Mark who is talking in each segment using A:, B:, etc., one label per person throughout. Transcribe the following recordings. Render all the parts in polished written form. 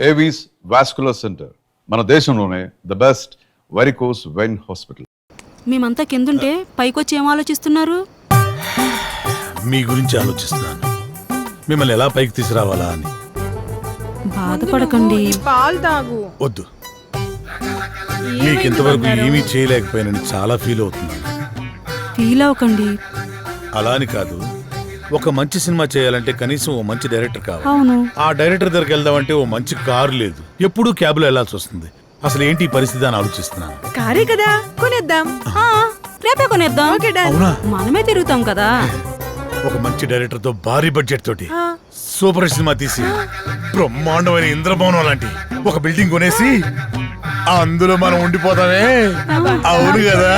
A: Avis vascular center, మన దేశంలోనే the best varicose vein hospital.
B: మేమంతా కిందుంటే పైకొచ్చి ఏం ఆలోచిస్తున్నారు?
C: మీ గురించి ఆలోచిస్తున్నాను, మిమ్మల్ని ఎలా పైకి తీసుకురావాలా అని.
B: బాధపడకండి,
D: పాలు తాగు.
C: వద్దు, మీకు ఇంతవరకు ఏమీ చేయలేకపోయానని చాలా ఫీల్ అవుతున్నాను.
B: ఫీల్ అవ్వకండి.
C: అలా అని కాదు, ఒక మంచి సినిమా చేయాలంటే కనీసం ఓ మంచి డైరెక్టర్ కావాలి.
B: అవును,
C: ఆ డైరెక్టర్ దగ్గరికి వెళ్దామంటే ఓ మంచి కారు లేదు, ఎప్పుడూ క్యాబ్లో వెళ్లాల్సి వస్తుంది. అసలు ఏంటి ఈ పరిస్థితి అని ఆలోచిస్తున్నాను.
D: కారే కదా, కొనేద్దాం.
B: రేపే కొనేద్దాం.
C: అవునా?
B: మనమే తిరుగుతాం కదా.
C: ఒక మంచి డైరెక్టర్ తో భారీ బడ్జెట్ తోటి సూపర్ సినిమా తీసి బ్రహ్మాండమైన ఇంద్రభవనం లాంటి ఒక బిల్డింగ్ కొనేసి అందులో మనం ఉండిపోతామే. అవును కదా?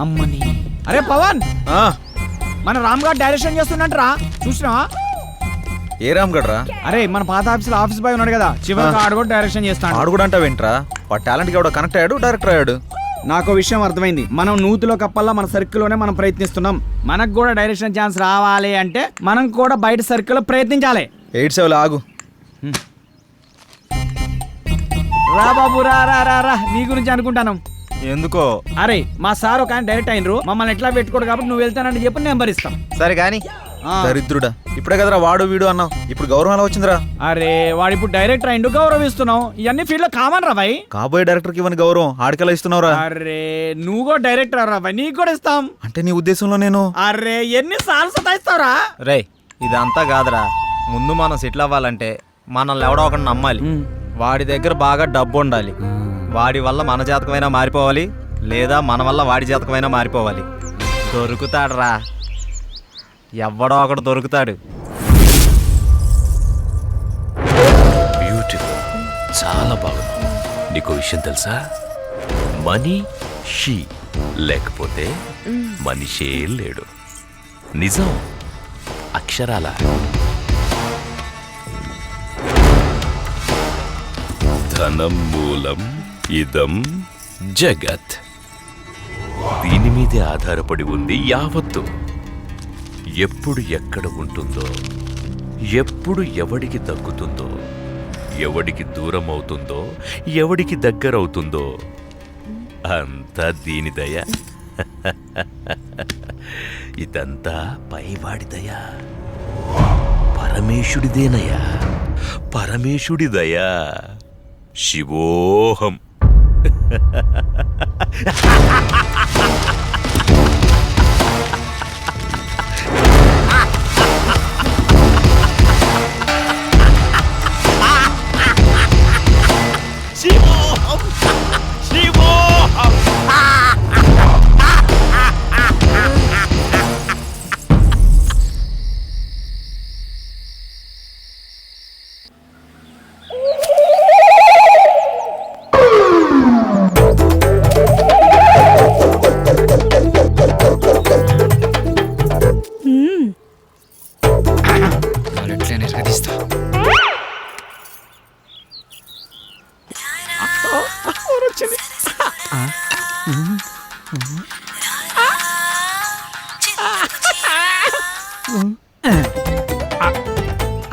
E: అమ్మని. అరే పవన్, మన రామ్ గారు డైరెక్షన్ చేస్తున్నట్రా, చూసినా?
F: ఏ రామ్ గడ్రా?
E: అరే మన పాత ఆఫీస్ బాయ్ ఉన్నాడు కదా, చివరికి ఆడు కూడా డైరెక్షన్ చేస్తాడు.
F: ఆడు కూడా అంటావేంట్రా? వాడు టాలెంట్ కి ఎవడో కనెక్ట్ అయ్యాడు, డైరెక్టర్ అయ్యాడు.
E: నాకు విషయం అర్థమైంది. మనం నూతిలో కప్పల్లా మన సర్కిల్లోనే మనం ప్రయత్నిస్తున్నాం. మనకు కూడా డైరెక్షన్ ఛాన్స్ రావాలి అంటే మనం కూడా బయట సర్కిల్లో ప్రయత్నించాలి.
F: 87 ఆగు.
E: రా బాబు, రా రా రా రా, నీ గురించి అనుకుంటాను.
F: ఎందుకో?
E: అరే మా సార్ ఒక ఆయన డైరెక్ట్ అయినరు, మమ్మల్ని ఎట్లా పెట్టుకోడు కాబట్టి నువ్వు వెళ్తానని చెప్పి నెంబర్ ఇస్తాం.
F: సరే గాని దరిద్రుడా, ఇప్పుడే కదరా వాడు వీడు అన్నావు, ఇప్పుడు గౌరవం ఎలా వచ్చిందిరా?
E: అరే వాడు ఇప్పుడు డైరెక్టర్ అయిండు, గౌరవిస్తున్నావు. ఇవన్నీ ఫీల్డ్ లో కామన్ రా భాయ్.
F: కాబోయే డైరెక్టర్ కి ఇవ్వని గౌరవం ఆడికెలా ఇస్తున్నావురా?
E: అరే నువ్వు కూడా డైరెక్టర్ రా భాయ్, నీకు కూడా ఇస్తాం.
F: అంటే నీ ఉద్దేశంలో నేను?
E: అరే ఎన్ని సార్లు సతాయిస్తావురా?
G: రే ఇదంతా కాదురా, ముందు మనం సెటిల్ అవ్వాలంటే మనల్ని ఎవడో ఒకటి నమ్మాలి. వాడి దగ్గర బాగా డబ్బు ఉండాలి. వాడి వల్ల మన జాతకమైనా మారిపోవాలి, లేదా మన వల్ల వాడి జాతకమైనా మారిపోవాలి. దొరుకుతాడు రా, ఎవడో ఒకడు దొరుకుతాడు.
H: బ్యూటిఫుల్, చాలా బాగుంది. నీకు విషయం తెలుసా? మనీ షీ లేకపోతే మనిషే లేడు. నిజం, అక్షరాల. ధనం మూలం ఇదం జగత్. దీని మీదే ఆధారపడి ఉంది యావత్తు. ఎప్పుడు ఎక్కడ ఉంటుందో, ఎప్పుడు ఎవడికి దక్కుతుందో, ఎవడికి దూరం అవుతుందో, ఎవడికి దగ్గరవుతుందో అంతా దీని దయ. ఇదంతా పైవాడి దయ, పరమేశుడిదేనయ్యా, పరమేశుడి దయ. శివోహం.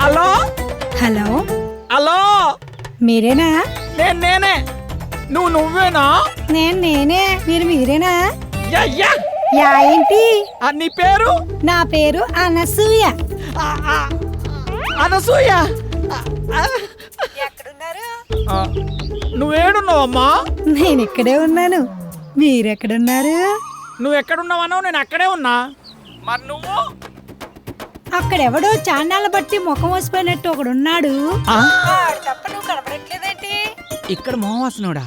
E: హలో
D: హలో,
E: హలో,
D: మీరేనా?
E: నేనే. నువ్వేనా?
D: నేనే. మీరేనా?
E: Yeah yeah.
D: యా ఏంటి?
E: నీ పేరు?
D: నా పేరు అనసూయ.
E: అనసూయ.
D: ఎక్కడున్నారు?
E: నువ్వేడున్నావమ్మా?
D: నేను ఇక్కడే ఉన్నాను. మీరెక్కడున్నారు?
E: నువ్వు ఎక్కడున్నావన్నావు, నేను అక్కడే ఉన్నా. మరి నువ్వు?
D: అక్కడెవడో చాన్నాళ్ళ బట్టి ముఖం వసిపోయినట్టు ఒకడున్నాడు. తప్ప నువ్వు కనపడట్లేదేంటి?
E: ఇక్కడ మోహవాసనుడా?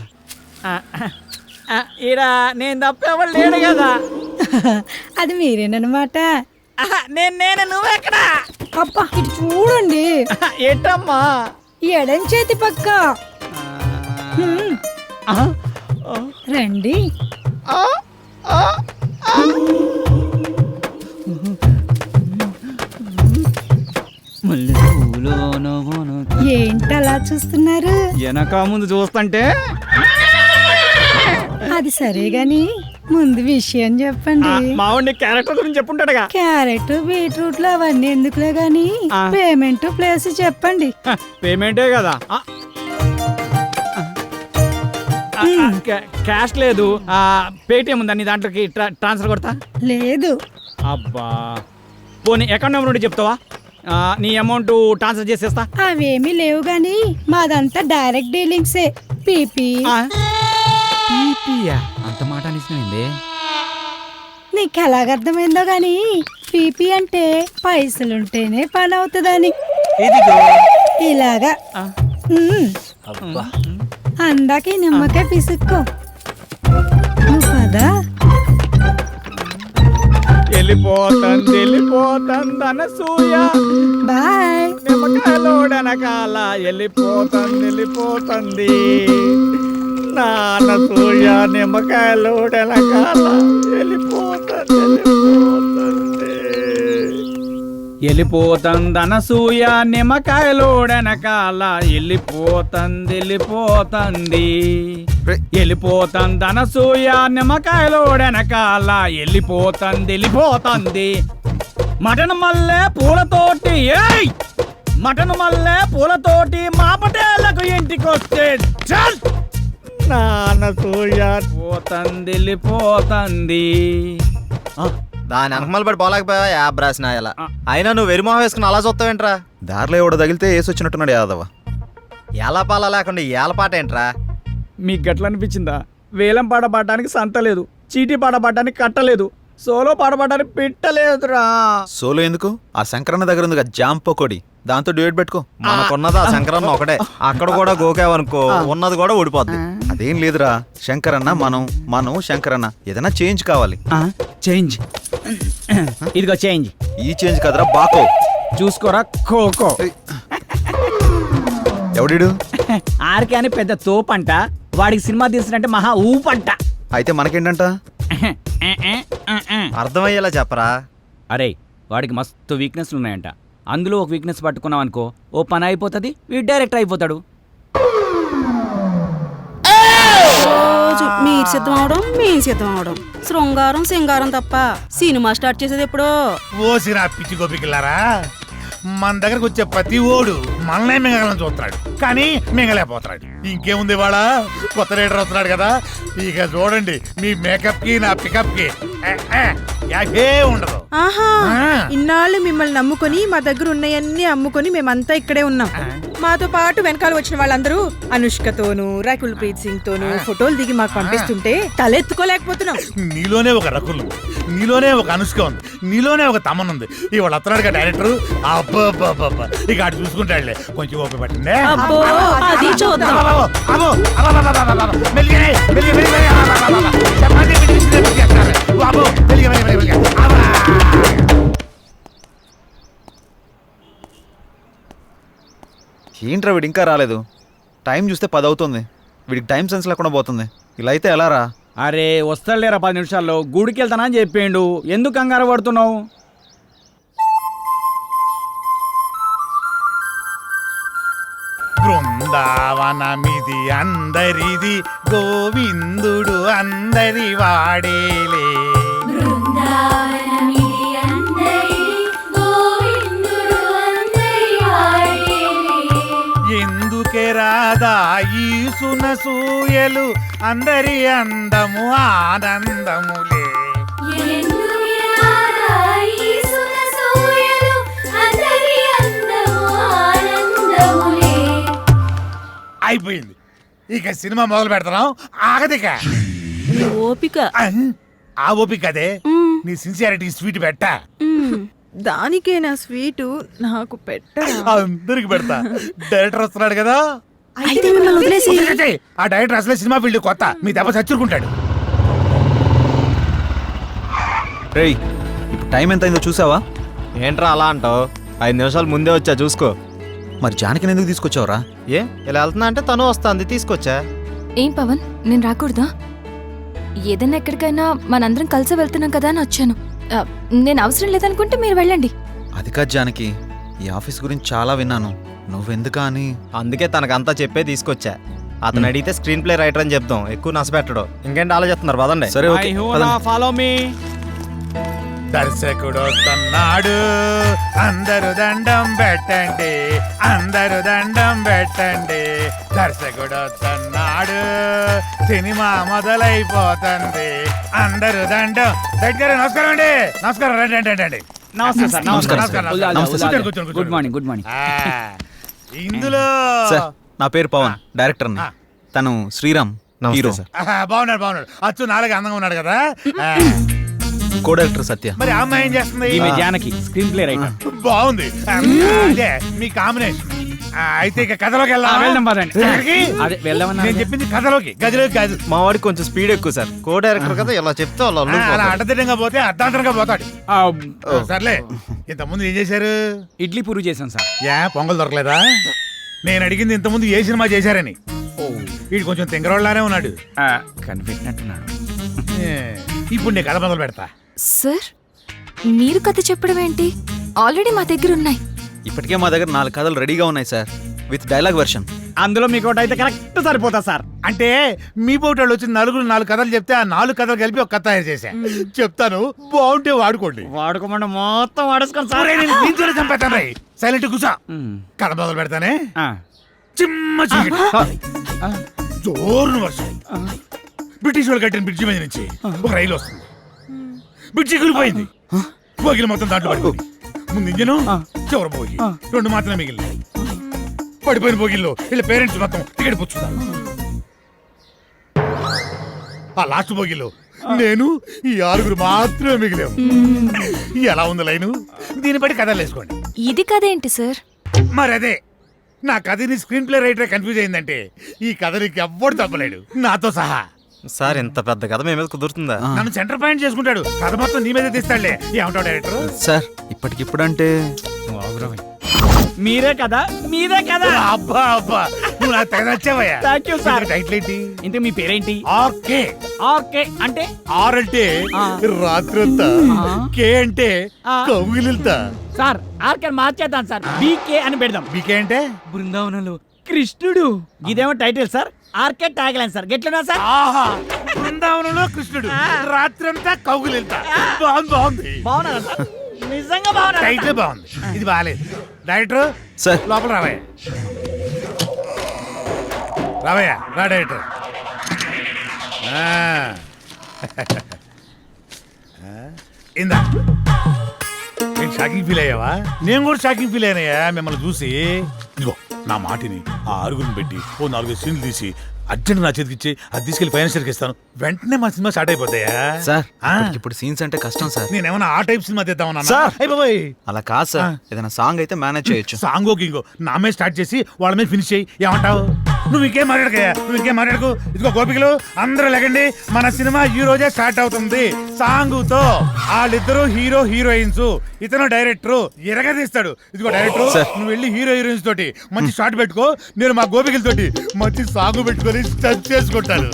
E: ఈడా నేను తప్ప ఎవరు లేడు కదా.
D: అది మీరేనమాట.
E: నేను నువ్వెక్కడా?
D: అబ్బా ఇటు చూడండి.
E: ఏంటమ్మా?
D: ఎడం చేతి పక్క. రండి. ఏంటలా చూస్తున్నారు?
E: వెనక ముందు చూస్తుంటే.
D: అది సరే గాని ముందు విషయం చెప్పండి.
E: మావాడిని క్యారెక్టర్ గురించి చెప్పుంటాడుగా.
D: క్యారెట్ బీట్రూట్లు అవన్నీ ఎందుకులే గాని పేమెంట్ ప్లేస్ చెప్పండి.
E: పేమెంటే కదా. క్యాష్ లేదు, పేటిఎం ఉందా నీ దాంట్లోకి ట్రాన్స్ఫర్ కొడతా?
D: లేదు.
E: అబ్బా పోనీ అకౌంట్ నెంబర్ ఉంటే చెప్తావా? నీ అమౌంట్ ట్రాన్స్ఫర్ చేసేస్తా.
D: అవేమీ లేవు గాని మాదంతా డైరెక్ట్ డీలింగ్సే. పీపీ.
E: అంత మాట అనిసినైంది.
D: నీకు ఎలాగర్థమైందో గాని పీపీ అంటే పైసలుంటేనే పని అవుతుందని. ఇలాగా అందాక ఈ నిమ్మకాయ పిసుక్కో. నువ్వు కదా
E: వెళ్ళిపోతుంది అనసూయ,
D: బాయ్.
E: నిమ్మకాయలోడనకాల వెళ్ళిపోతుంది నానసూయ, నిమ్మకాయలోడనకాల వెళ్ళిపోతుంది అనసూయ, నిమ్మకాయలోడనకాల వెళ్ళిపోతుంది అనసూయ, నిమ్మకాయలోడనకాల వెళ్ళిపోతుంది. మటన్ మల్లె పూలతోటి మటన్ మల్లె పూలతోటి మా పటేళ్లకు ఇంటికొస్తే చల్ నానసూయ వెళ్ళిపోతుంది.
G: దాని అనకమలు పడి పోలేకపోయావా యాప్ రాసిన ఇలా. అయినా నువ్వు వెరిమోహం వేసుకుని అలా చూస్తావేంట్రా?
F: దారిలో ఎవడ తగిలితే వేసి వచ్చినట్టున్నాడు యాదవ.
G: ఎలా పాల లేకుండా ఏల పాట ఏంట్రా?
E: మీకు గట్ల అనిపించిందా? వేలం పాట పాడడానికి సంత లేదు, చీటీ పాట పాడడానికి కట్టలేదు, సోలో పాట పాడడానికి పెట్టలేదురా.
F: సోలో ఎందుకు? ఆ శంకరన్న దగ్గర ఉంది జామ్ పకోడి, దాంతో డ్యూయట్ పెట్టుకో.
G: మనకున్నది ఆ శంకరన్న ఒకటే. అక్కడ కూడా గోకావనుకో ఉన్నది కూడా ఊడిపోద్ది.
F: అదేం లేదురా, శంకరన్న మనం శంకరన్న ఏదైనా చేంజ్ కావాలి.
E: చేంజ్ ఇదిగో చేంజ్.
F: ఈ చేంజ్ కదరా బాకో.
E: చూసుకోరా ఖోఖో.
F: ఎవడిడు?
E: ఆర్కే అని పెద్ద తోపంట, వాడికి సినిమా తీసినట్టే మహా ఊపంట.
F: అయితే మనకేంటంట?
G: అర్థమయ్యేలా చెప్పరా.
E: అరే వాడికి మస్తు వీక్నెస్లు ఉన్నాయంట, అందులో ఒక వీక్నెస్ పట్టుకున్నాం అనుకో ఓ పని అయిపోతుంది, వీడు డైరెక్టర్ అయిపోతాడు.
B: రోజు మీరు సిద్ధం అవడం మేము సిద్ధం అవడం, శృంగారం సింగారం తప్ప సినిమా స్టార్ట్ చేసేది ఎప్పుడో.
C: ఓసిరా పిచ్చి గోపికలారా, మన దగ్గరకు వచ్చే ప్రతి ఓడు మనల్నే మింగలని చూస్తాడు, కానీ మింగలేకపోతున్నాడు. ఇంకేముంది వాళ్ళ కొత్త రైడర్ వస్తున్నాడు కదా, ఇక చూడండి మీ మేకప్ కి నా పికప్ కి యాకే ఉండదు.
I: ఆహా, ఇన్నాళ్ళు మిమ్మల్ని నమ్ముకొని మా దగ్గర ఉన్నాయన్నీ అమ్ముకొని మేమంతా ఇక్కడే ఉన్నాం. మాతో పాటు వెనకాల వచ్చిన వాళ్ళందరూ అనుష్కతోనూ రకుల్ ప్రీత్ సింగ్ తోనూ ఫోటోలు దిగి మాకు పంపిస్తుంటే తలెత్తుకోలేకపోతున్నాం.
C: నీలోనే ఒక రకుల్ ఉంది, నీలోనే ఒక అనుష్క ఉంది, నీలోనే ఒక తమన్ ఉంది. ఇవాళ వస్తున్నాడుగా డైరెక్టర్, అబ్బా ఇక అటు చూసుకుంటాడులే. కొంచెం ఓపిక పట్టిందే.
B: అబ్బో అది చూద్దాం.
F: ఏంట్రా వీడు ఇంకా రాలేదు? టైం చూస్తే 10 అవుతుంది. వీడికి టైం సెన్స్ లేకుండా పోతుంది. ఇలా అయితే ఎలా రా?
E: అరే వస్తాడులేరా 10 నిమిషాల్లో, గుడికి వెళ్తానా అని చెప్పిండు, ఎందుకు కంగారు పడుతున్నావు?
C: బృందావనమిది అందరిది, గోవిందుడు అందరి వాడేలే. ఎందుకే రాదా ఈ సునసూయలు, అందరి అందము ఆనందములే. అయిపోయింది, ఇక సినిమా మొదలు పెడతాం. ఆగదిక
B: నీ ఓపిక.
C: ఆ ఓపిక అదే, నీ సిన్సియారిటీ స్వీట్ పెట్టా.
I: దానికే నా స్వీటు నాకు పెట్టరా?
C: అందరికి పెడతా. డైరెక్టర్ వస్తున్నాడు కదా,
B: అయితే మిమ్మల్ని వదిలేసి
C: ఆ డైరెక్టర్ అసలే సినిమా ఫీల్డ్ కొత్త, మీ దెబ్బ చచ్చుకుంటాడు.
F: రేయ్ ఇప్పుడు టైం ఎంత అయిందో చూసావా?
G: ఏంట్రా అలా అంటావు? 5 నిమిషాలు ముందే వచ్చా చూసుకో.
F: మరి జానకిని ఎందుకు తీసుకొచ్చావురా?
G: ఏ ఇలా వెళ్తున్నా అంటే తను వస్తుంది, తీసుకొచ్చా.
J: ఏం పవన్, నేను రాకూడదా? ఏదైనా ఎక్కడికైనా మనందరం కలిసి వెళ్తున్నాం కదా అని వచ్చాను. నేను అవసరం లేదనుకుంటే మీరు వెళ్ళండి.
F: అది కాదు జానకి, ఈ ఆఫీస్ గురించి చాలా విన్నాను, నువ్వెందుకా అని.
G: అందుకే తనకంతా చెప్పే తీసుకొచ్చా. అతను అడిగితే స్క్రీన్ ప్లే రైటర్ అని చెప్తాం, ఎక్కువ నష్టపెట్టడు. ఇంకేంటి ఆలోచిస్తున్నారు? పదండి.
F: సరే ఓకే
E: ఫాలో మీ.
C: దర్శకుడు వస్తున్నాడు, అందరూ దండం పెట్టండి, అందరూ దండం పెట్టండి. దర్శకుడు వస్తున్నాడు, సినిమా మొదలైపోతుంది, అందరూ దండం. దగ్గర నమస్కారం అండి. నమస్కారం. రండి రండి రండి.
E: నమస్తే సార్.
F: నమస్కారం.
C: కూర్చోండి, కూర్చోండి,
E: గుడ్
C: కూర్చోండి.
E: మార్నింగ్. Good morning.
C: ఇందులో
F: సార్ నా పేరు పవన్, డైరెక్టర్ని. తను శ్రీరామ్, హీరో.
C: బాగున్నాడు బాగున్నాడు. అచ్చు నాలుగు అందంగా ఉన్నాడు కదా.
F: కో డైరెక్టర్ సత్య.
C: మరి ఆ అమ్మాయి ఏం చేస్తుంది?
E: ఈమె జానకి, స్క్రీన్ ప్లే రైటర్.
C: బాగుంది. అదే మీ కాంబినేషన్. అయితే ఇక కథలోకి
E: వెళ్దాం పదండి. అదే వెళ్దామన్నా.
C: నేను చెప్పింది కథలోకి, గదిలోకి కాదు.
G: మా వాడికి కొంచెం స్పీడ్ ఎక్కువ సార్. కో డైరెక్టర్ కదా, ఇలా చెప్తే వాళ్ళు
C: అలా
G: అల్లుకుపోతారు.
C: అడ్డదిడ్డంగా పోతే అర్ధాంతరంగా పోతాడు. సర్లే, ఇంతకుముందు ఏం చేశారు?
E: ఇడ్లీ పూరి చేశాను సార్.
C: పొంగల్ దొరకలేదా? నేను అడిగింది ఇంతకుముందు ఏ సినిమా చేశారని. వీడు కొంచెం తింగరోళ్ళలానే ఉన్నాడు.
E: కనిపెట్టినట్టున్నాడు.
C: ఇప్పుడు నేను కథ మొదలు పెడతా.
J: సార్ మీరు కథ చెప్పడం ఏంటి? ఆల్రెడీ మా దగ్గర ఉన్నాయి.
F: ఇప్పటికే మా దగ్గర 4 కథలు రెడీగా ఉన్నాయి సార్, విత్ డైలాగ్ వెర్షన్.
E: అందులో మీకు ఒకటి అయితే కరెక్ట్ సరిపోతా సార్.
C: అంటే మీ పోటీ వచ్చి 4 కథలు చెప్తే ఆ 4 కథలు కలిపి ఒక కథ తయారు చేశా. చెప్తాను, బాగుంటే వాడుకోండి.
E: వాడుకోమంటే మొత్తం వాడేసుకోండి సార్.
C: దీంతోనే చంపేస్తాను. సైలెంట్ కూర్చో. కథ మొదలు పెడతానే. చిమ్మ చీకటి, జోరున వర్షం. బ్రిటిష్ వాళ్ళు కట్టిన బ్రిడ్జి మీద నుంచి ఒక రైలు వస్తుంది. బ్రిడ్జి కూలిపోయింది. బోగిలు మొత్తం దాంట్లో పడిపోయింది. ముందు ఇంజను, చివరి బోగి, 2 మాత్రమే మిగిలినాయి. పడిపోయిన బోగిల్లో వీళ్ళ పేరెంట్స్ మొత్తం టికెట్ పుచ్చుతారు. ఆ లాస్ట్ బోగిలో నేను ఈ 6 మాత్రమే మిగిలాము. ఎలా ఉంది లైను? దీన్ని బట్టి కథలు వేసుకోండి.
J: ఇది కథ ఏంటి సార్?
C: మరి అదే, నా కథని స్క్రీన్ ప్లే రైటర్ కన్ఫ్యూజ్ అయిందంటే ఈ కథ నీకు ఎవ్వడు తప్పలేడు, నాతో సహా.
G: సార్ ఇంత పెద్ద కథ మీ మీద కుదురుతుందా?
C: నన్ను సెంటర్ పాయింట్ చేసుకుంటాడు. కథ మొత్తం నీ మీద తీస్తాడులే. ఏమంటావు డైరెక్టర్?
F: సార్ ఇప్పటికిప్పుడు అంటే
E: మీరే కదా, మీరే కదా.
C: అబ్బా అబ్బా, నువ్వు నాకు తెగ నచ్చావయ్యా.
E: Thank you sir.
C: టైటిల్ ఏంటి?
E: ఇంత మీ పేరేంటి?
C: ఆర్కే.
E: ఆర్కే అంటే?
C: ఆర్ అంటే రాత్రంతా, కే అంటే కౌగిలిల్తా.
E: సార్ ఆర్కే మార్చేద్దాం సార్, బీకే అని పెడదాం.
C: బీకే అంటే
E: బృందావనంలో కృష్ణుడు. ఇదేమో title sir, RK tag line sir. గెట్లున్నా సార్?
C: ఆహా, బృందావనంలో కృష్ణుడు, రాత్రంతా కౌగిలిల్తా. బాగుంది.
E: బాగున్నా సార్, నిజంగా బాగున్నా.
C: టైటిల్ బాగుంది, ఇది బాగాలేదు. డైరెక్టర్
F: సార్
C: లోపల రావయ్యా. రావయ్యా, రా డైరెక్టర్. ఇందా, నేను షాకింగ్ ఫీల్ అయ్యావా? నేను కూడా షాకింగ్ ఫీల్ అయినాయా మిమ్మల్ని చూసి. ఇదిగో నా మాటిని ఆ 6 పెట్టి 4 సీన్లు తీసి అర్జెంట్ నా చేతికి ఇచ్చి అది తీసుకెళ్లి ఫైనాన్షియల్కి ఇస్తాను. వెంటనే మా సినిమా స్టార్ట్ అయిపోతాయా?
F: సార్ ఇప్పుడు సీన్స్ అంటే కష్టం సార్.
C: నేనేమన్నా ఆ టైప్ సినిమా తీద్దామన్నా?
F: అలా కాదు సార్, ఏదైనా సాంగ్ అయితే మేనేజ్ చేయొచ్చు.
C: సాంగో గింగో నా మీద స్టార్ట్ చేసి వాళ్ళ మీద ఫినిష్ చేయి. ఏమంటావు? నువ్వు ఇంకేం మాట్లాడకయ్యా, నువ్వు ఇంకేం మాట్లాడకు. ఇదిగో గోపికలు అందరూ లెగండి, మన సినిమా ఈ రోజే స్టార్ట్ అవుతుంది సాంగుతో. వాళ్ళిద్దరూ హీరో హీరోయిన్స్, ఇతను డైరెక్టర్ ఎరగదీస్తాడు. ఇదిగో డైరెక్టర్, నువ్వు వెళ్ళి హీరో హీరోయిన్స్ తోటి మంచి షాట్ పెట్టుకో, నేను మా గోపికలతోటి మంచి సాంగ్ పెట్టుకొని స్టెప్ చేసుకుంటాను.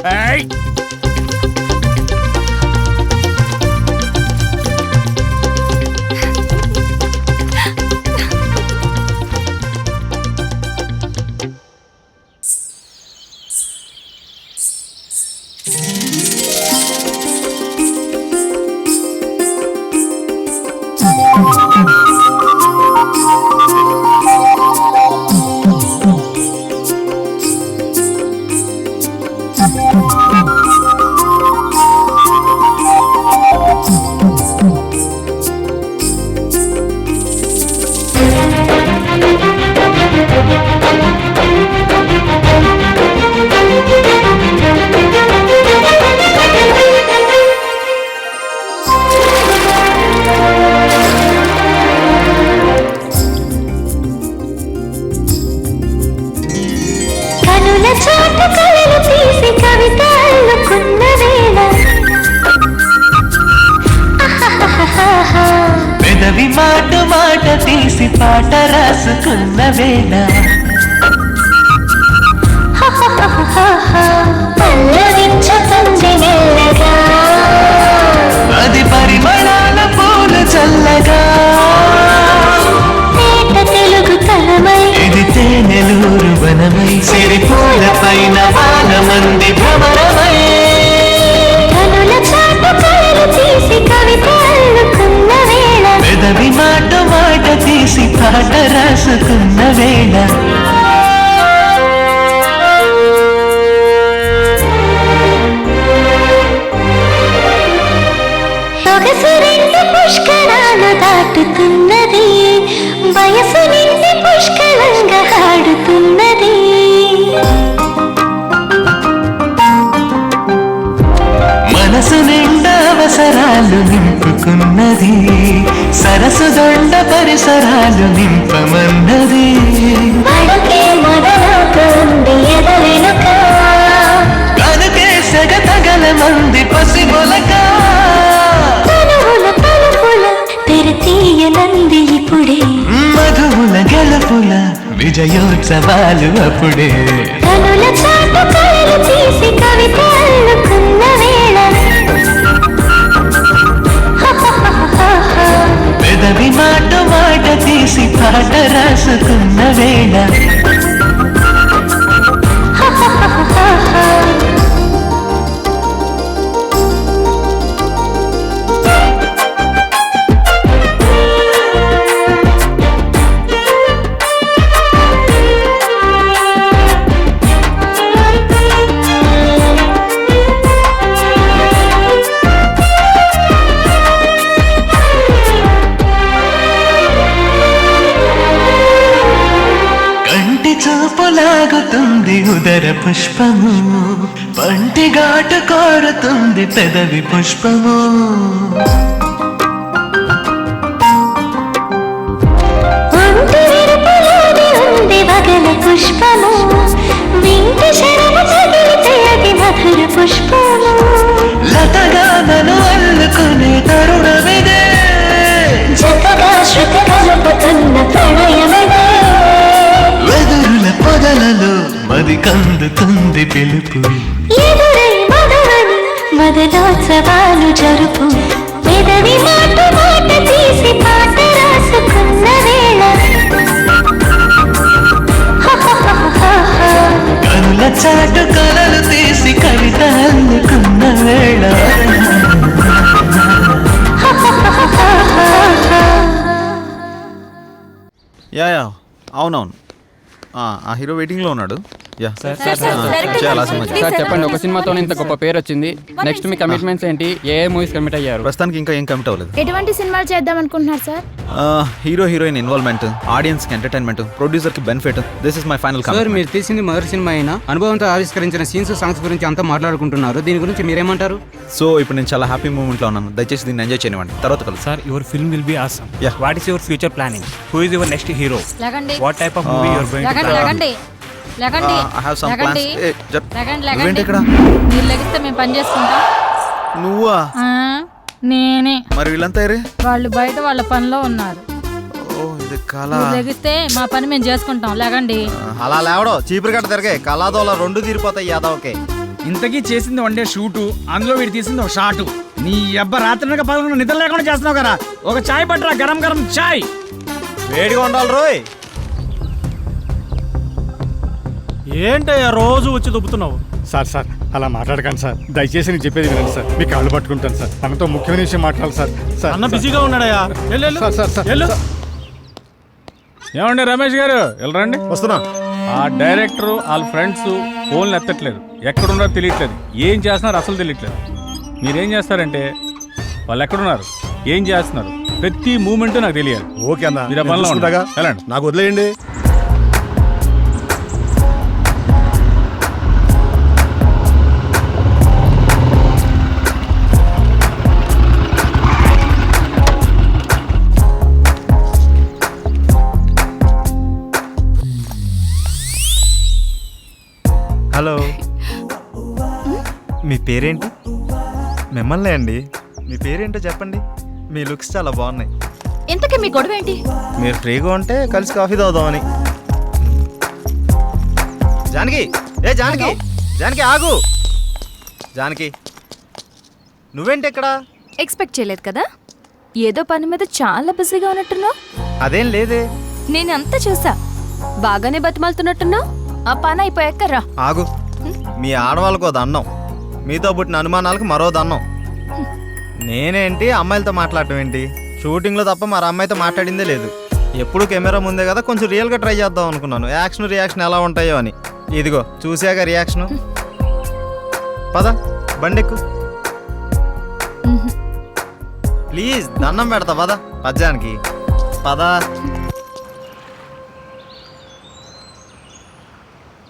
K: పెదవి మాట మాట తీసి పాట రాసుకున్న వేళ, అది పరిమళాల పూలు చల్లగా, తెలుగు తలమై ఇది తేనెలూరు వనమై సిరిపూల పైన వానమంది భ్రమరమై కనుల చాటు కలలు తీసి కవిత అల్లుకున్న వేళ పెదవి మాట మాట తీసి పాట రాసుకున్న వేళ సొగసు రెండు పుష్కరాలు దాటుతున్నది వయసు నిండి పుష్కలంగా ఆడుతున్నది మనసు నిండా అవసరాలు నింపుకున్నది సరసు దొండ పరిసరాలు నింపమన్నది మనకే మొదలవుతుంది ఎదవెనుక కనుకే సెగ తగల మంది పసి మొలక తెరతీయనంది ఇప్పుడే మధువుల గెలుపుల విజయోత్సవాలు అప్పుడే కనుల చాటు కలలు తీసి కవిత అల్లుకున్న వేళ పెదవి మాట మాట తీసి పాట రాసుకున్న వేళ లాగుతుంది ఉదర పుష్పము పంటి ఘాటు కోరుతుంది పెదవి పుష్పము ఉంది వగల పుష్పము వింటి శరము తగిలితే అది మధుర పుష్పము లతగా నన్ను అల్లుకునే తరుణమిదే జతగా శృతి కలుపుతున్న ప్రణయమిదే వెదురుల పొదలలో మది కందుతుంది పిలుపు ఎదురై మదవని మదనోత్సవాలు జరుపు పెదవి మాట మాట తీసి పాట రాసుకున్న వేళ కనుల చాటు కలలు తీసి కవిత అల్లుకున్న వేళ
F: యా అవునవును ఆ హీరో వెయిటింగ్ లో ఉన్నాడు. యా
E: సార్ చెప్పండి, ఒక సినిమాతో ఇంత గొప్ప పేరు వచ్చింది. నెక్స్ట్ మీ కమిట్మెంట్స్ ఏంటి? ఏ మూవీస్ కమిట్ అయ్యారు?
F: ప్రస్తుతానికి ఇంకా ఏం కమిట్ అవ్వలేదు.
J: ఎటువంటి సినిమాలు చేద్దాం అనుకుంటున్నారు sir?
F: Hero heroine involvement, audience కి ఎంటర్టైన్మెంట్, ప్రొడ్యూసర్ కి benefit. This is my final commitment.
E: Sir, మీరు తీసింది మొదటి సినిమా అయినా అనుభవంతో ఆవిష్కరించిన సీన్స్ సాంగ్స్ గురించి అంతా మాట్లాడుకుంటున్నారు. దీని గురించి మీరేమంటారు?
F: సో ఇప్పుడు నేను చాలా హ్యాపీ మూమెంట్ లో ఉన్నాను. దయచేసి దీన్ని ఎంజాయ్ చేయనివ్వండి. తర్వాత కలుసు.
L: Sir, your film will be awesome.
F: Yeah.
L: What is your future planning? Who is your next hero? What type of movie your going to
J: లగండి
F: I have some plans. నువ్వేంటి ఇక్కడ?
J: మీరు లెగిస్తే మేము పని చేసుకుంటాం.
F: నువ్వా?
J: నేనే.
F: మరి వీళ్ళంతా
J: వాళ్ళు బయట వాళ్ళ పనిలో ఉన్నారు.
F: ఓ ఇది కళ.
J: లెగిస్తే మా పని మేము చేసుకుంటాం. లగండి.
G: అలా లేవడో చీపురు గట్ట తిరగే కళాదోళ రెండు తీరిపోతాయి యాదవ్కే.
E: ఇంతకీ చేసింది వన్ డే షూటు, అందులో వీడు తీసింది ఒక షాటు. నీ అబ్బ రాత్రి పదకొండు నిద్ర లేకుండా చేస్తున్నావు కదా. ఒక చాయ్ పట్టరా, గరం గరం చాయ్.
G: వేడిగా ఉండాలి రోయ్.
L: ఏంటయ్యా రోజు వచ్చి దుబ్బుతున్నావు?
C: సార్ అలా మాట్లాడకండి సార్. దయచేసి నేను చెప్పేది వినండి సార్. మీ కాళ్ళు పట్టుకుంటాను సార్. అన్నతో ముఖ్యమైన విషయం మాట్లాడాలి సార్.
L: అన్న బిజీగా ఉన్నాడయ్యా.
C: ఏమండి రమేష్ గారు, వెళ్ళరండి. వస్తున్నా. ఆ డైరెక్టర్ వాళ్ళ ఫ్రెండ్స్ ఫోన్లు ఎత్తట్లేదు, ఎక్కడున్నారో తెలియట్లేదు, ఏం చేస్తున్నారు అసలు తెలియట్లేదు. మీరేం చేస్తారంటే వాళ్ళు ఎక్కడున్నారు, ఏం చేస్తున్నారు, ప్రతి మూమెంట్ నాకు తెలియాలి. ఓకే అన్న, మీరు పనిలో ఉండగా వెళ్ళండి, నాకు వదిలేయండి.
G: హలో, మీ పేరేంటి? మిమ్మల్ని అండి. మీ పేరేంటో చెప్పండి. మీ లుక్స్ చాలా బాగున్నాయి.
J: ఇంతకీ మీ గొడవ ఏంటి?
G: మీరు ఫ్రీగా ఉంటే కలిసి కాఫీ తాగుదామని. జానకి, జానకి ఆగు. జానకి, నువ్వేంటి ఇక్కడ?
J: ఎక్స్పెక్ట్ చేయలేదు కదా. ఏదో పని మీద చాలా బిజీగా ఉన్నట్టున్నావు.
G: అదేం లేదే.
J: నేను అంతా చూసా. బాగానే బతిమాలుతున్నట్టున్నావు. ఆ పని అయిపోయాకర్రా.
G: ఆగు, మీ ఆడవాళ్ళకు దండం, మీతో పుట్టిన అనుమానాలకు మరో దండం. నేనేంటి అమ్మాయిలతో మాట్లాడటం ఏంటి? షూటింగ్లో తప్ప మరి అమ్మాయితో మాట్లాడిందే లేదు. ఎప్పుడు కెమెరా ముందే కదా, కొంచెం రియల్గా ట్రై చేద్దాం అనుకున్నాను. యాక్షన్ రియాక్షన్ ఎలా ఉంటాయో అని. ఇదిగో చూసాక రియాక్షను. పద బండెక్కు ప్లీజ్, దండం పెడతా పద పద్యానికి. పద.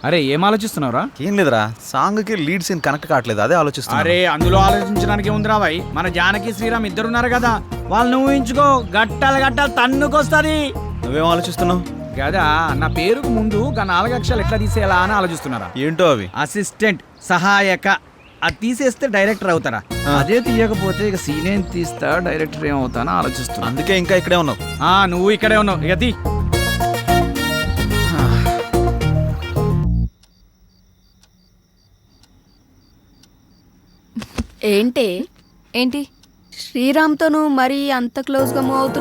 E: అరే ఏం ఆలోచిస్తున్నావురా?
F: ఏం లేదురా, సాంగ్కి లీడ్ సీన్ కనెక్ట్ కావట్లేదు, అదే ఆలోచిస్తున్నా.
E: అరే అందులో ఆలోచించడానికి ఉందిరా భాయ్, మన జానకి శ్రీరామ్ ఇద్దరున్నారు కదా, వాళ్ళని ఊహించుకో, గట్టాలు తన్నుకొస్తుంది.
F: నువ్వేం ఆలోచిస్తున్నావు?
E: కదా నా పేరుకు ముందు గా 4 అక్షరాలు ఎట్లా తీసేయాలా అని ఆలోచిస్తున్నారా?
F: ఏంటో అవి?
E: అసిస్టెంట్, సహాయక. అది తీసేస్తే డైరెక్టర్ అవుతారా? అదే తీయకపోతే ఇక సీన్ ఏం తీస్తా, డైరెక్టర్ ఏమవుతానో ఆలోచిస్తున్నా.
F: అందుకే ఇంకా ఇక్కడే ఉన్నావు.
E: నువ్వు ఇక్కడే ఉన్నావు, ఇక తీ.
B: ఏంటి
J: ఏంటి
B: శ్రీరామ్తో నువ్వు మరీ అంత క్లోజ్గా మూవ్ అవుతున్నావు?